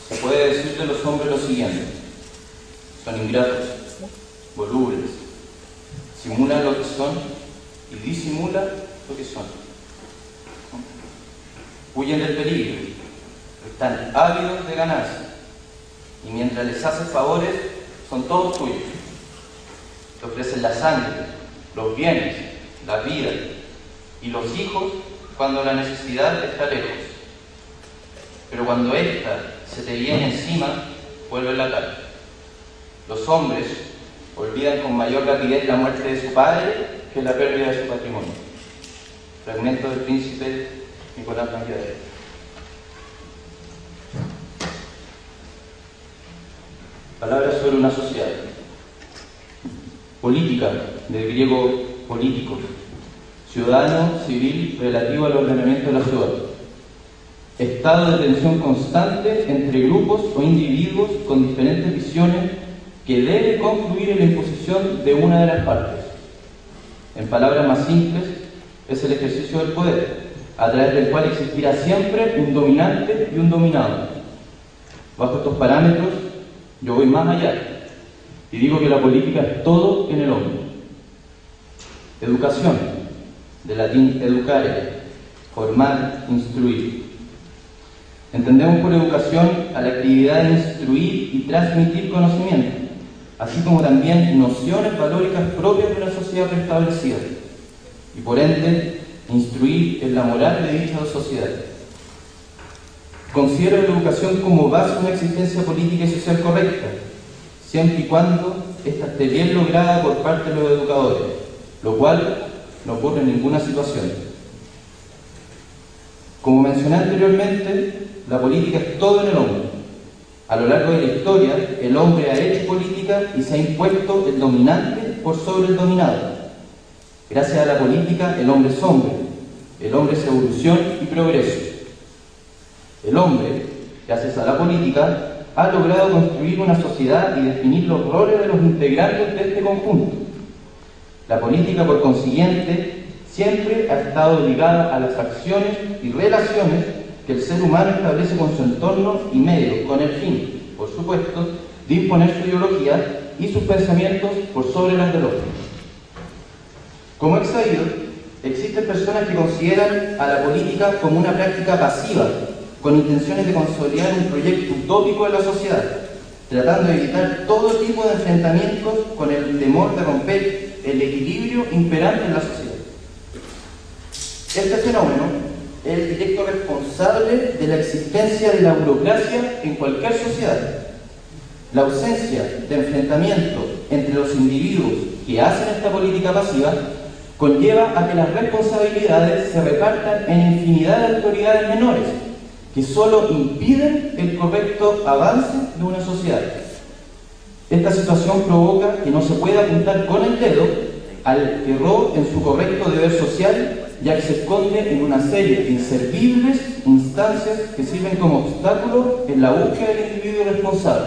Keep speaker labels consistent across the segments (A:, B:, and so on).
A: Se puede decir de los hombres lo siguiente: son ingratos, volubles, simulan lo que son y disimulan lo que son. Huyen del peligro, están ávidos de ganarse, y mientras les haces favores, son todos tuyos. Te ofrecen la sangre, los bienes, la vida y los hijos cuando la necesidad está lejos. Pero cuando ésta se te viene encima, vuelve la cara. Los hombres olvidan con mayor rapidez la muerte de su padre que la pérdida de su patrimonio. Fragmento del príncipe Nicolás Maquiavelo. Palabras sobre una sociedad. Política, del griego político, ciudadano civil relativo al ordenamiento de la ciudad. Estado de tensión constante entre grupos o individuos con diferentes visiones que debe concluir en la imposición de una de las partes. En palabras más simples, es el ejercicio del poder, a través del cual existirá siempre un dominante y un dominado. Bajo estos parámetros, yo voy más allá y digo que la política es todo en el hombre. Educación, de latín educare, formar, instruir. Entendemos por educación a la actividad de instruir y transmitir conocimiento, así como también nociones valóricas propias de una sociedad preestablecida, y por ende, instruir en la moral de dicha sociedad. Considero la educación como base de una existencia política y social correcta, siempre y cuando ésta esté bien lograda por parte de los educadores, lo cual no ocurre en ninguna situación. Como mencioné anteriormente, la política es todo en el hombre. A lo largo de la historia, el hombre ha hecho política y se ha impuesto el dominante por sobre el dominado. Gracias a la política, el hombre es hombre. El hombre es evolución y progreso. El hombre, gracias a la política, ha logrado construir una sociedad y definir los roles de los integrantes de este conjunto. La política, por consiguiente, siempre ha estado ligada a las acciones y relaciones que el ser humano establece con su entorno y medios, con el fin, por supuesto, de imponer su ideología y sus pensamientos por sobre las del otro. Como he sabido, existen personas que consideran a la política como una práctica pasiva, con intenciones de consolidar un proyecto utópico en la sociedad, tratando de evitar todo tipo de enfrentamientos con el temor de romper el equilibrio imperante en la sociedad. Este fenómeno es el directo responsable de la existencia de la burocracia en cualquier sociedad. La ausencia de enfrentamiento entre los individuos que hacen esta política pasiva conlleva a que las responsabilidades se repartan en infinidad de autoridades menores, que solo impiden el correcto avance de una sociedad. Esta situación provoca que no se pueda apuntar con el dedo al que erró en su correcto deber social, ya que se esconde en una serie de inservibles instancias que sirven como obstáculo en la búsqueda del individuo responsable.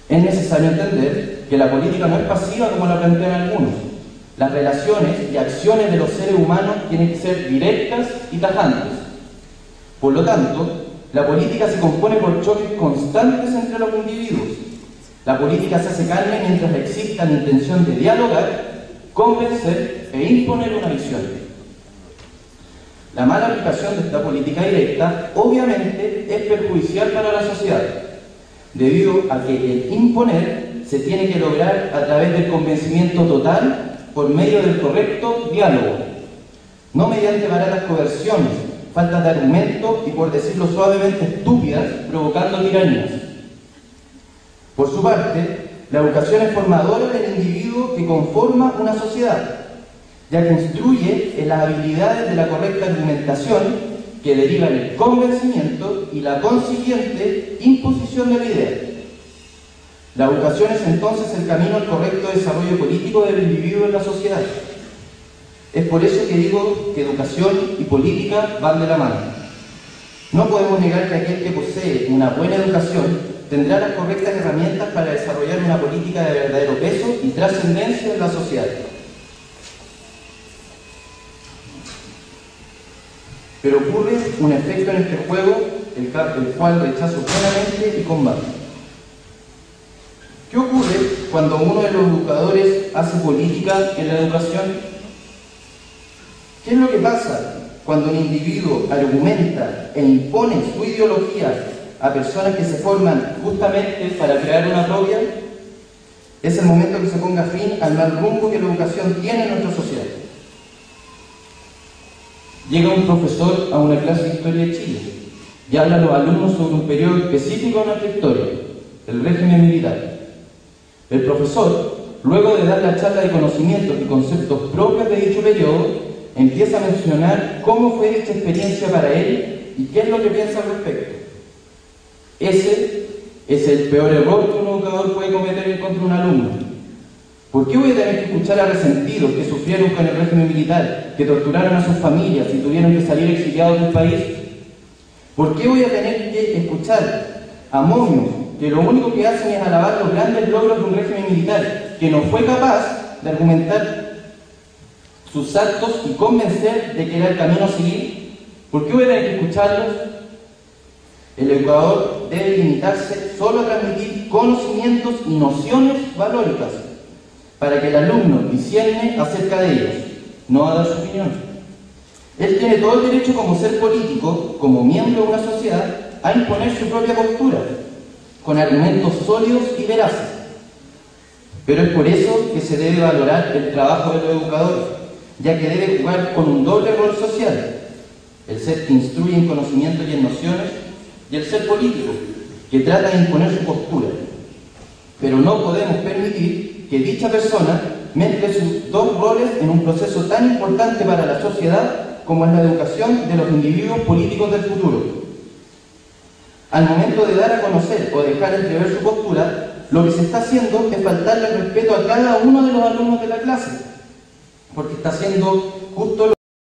A: Es necesario entender que la política no es pasiva como la plantean algunos. Las relaciones y acciones de los seres humanos tienen que ser directas y tajantes. Por lo tanto, la política se compone por choques constantes entre los individuos. La política se hace carne mientras exista la intención de dialogar, convencer e imponer una visión. La mala aplicación de esta política directa, obviamente, es perjudicial para la sociedad, debido a que el imponer se tiene que lograr a través del convencimiento total por medio del correcto diálogo, no mediante baratas coerciones, faltas de argumento y, por decirlo suavemente, estúpidas, provocando tiranías. Por su parte, la educación es formadora del individuo que conforma una sociedad, ya que instruye en las habilidades de la correcta argumentación que deriva en el convencimiento y la consiguiente imposición de la idea. La educación es entonces el camino al correcto desarrollo político del individuo en la sociedad. Es por eso que digo que educación y política van de la mano. No podemos negar que aquel que posee una buena educación tendrá las correctas herramientas para desarrollar una política de verdadero peso y trascendencia en la sociedad. Pero ocurre un efecto en este juego el cual rechazo plenamente y combato. ¿Qué ocurre cuando uno de los educadores hace política en la educación? ¿Qué es lo que pasa cuando un individuo argumenta e impone su ideología a personas que se forman justamente para crear una propia? Es el momento que se ponga fin al mal rumbo que la educación tiene en nuestra sociedad. Llega un profesor a una clase de Historia de Chile y habla a los alumnos sobre un periodo específico de nuestra historia, el régimen militar. El profesor, luego de dar la charla de conocimientos y conceptos propios de dicho periodo, empieza a mencionar cómo fue dicha experiencia para él y qué es lo que piensa al respecto. Ese es el peor error que un educador puede cometer en contra de un alumno. ¿Por qué voy a tener que escuchar a resentidos que sufrieron con el régimen militar, que torturaron a sus familias y tuvieron que salir exiliados del país? ¿Por qué voy a tener que escuchar a momios que lo único que hacen es alabar los grandes logros de un régimen militar que no fue capaz de argumentar sus actos y convencer de que era el camino a seguir? ¿Por qué voy a tener que escucharlos? El educador debe limitarse solo a transmitir conocimientos y nociones valóricas para que el alumno discierne acerca de ellos, no a dar su opinión. Él tiene todo el derecho como ser político, como miembro de una sociedad, a imponer su propia postura, con argumentos sólidos y veraces. Pero es por eso que se debe valorar el trabajo de los educadores, ya que debe jugar con un doble rol social: el ser que instruye en conocimiento y en nociones, y el ser político, que trata de imponer su postura. Pero no podemos permitir que dicha persona mezcle sus dos roles en un proceso tan importante para la sociedad como es la educación de los individuos políticos del futuro. Al momento de dar a conocer o dejar entrever su postura, lo que se está haciendo es faltarle el respeto a cada uno de los alumnos de la clase, porque está haciendo justo lo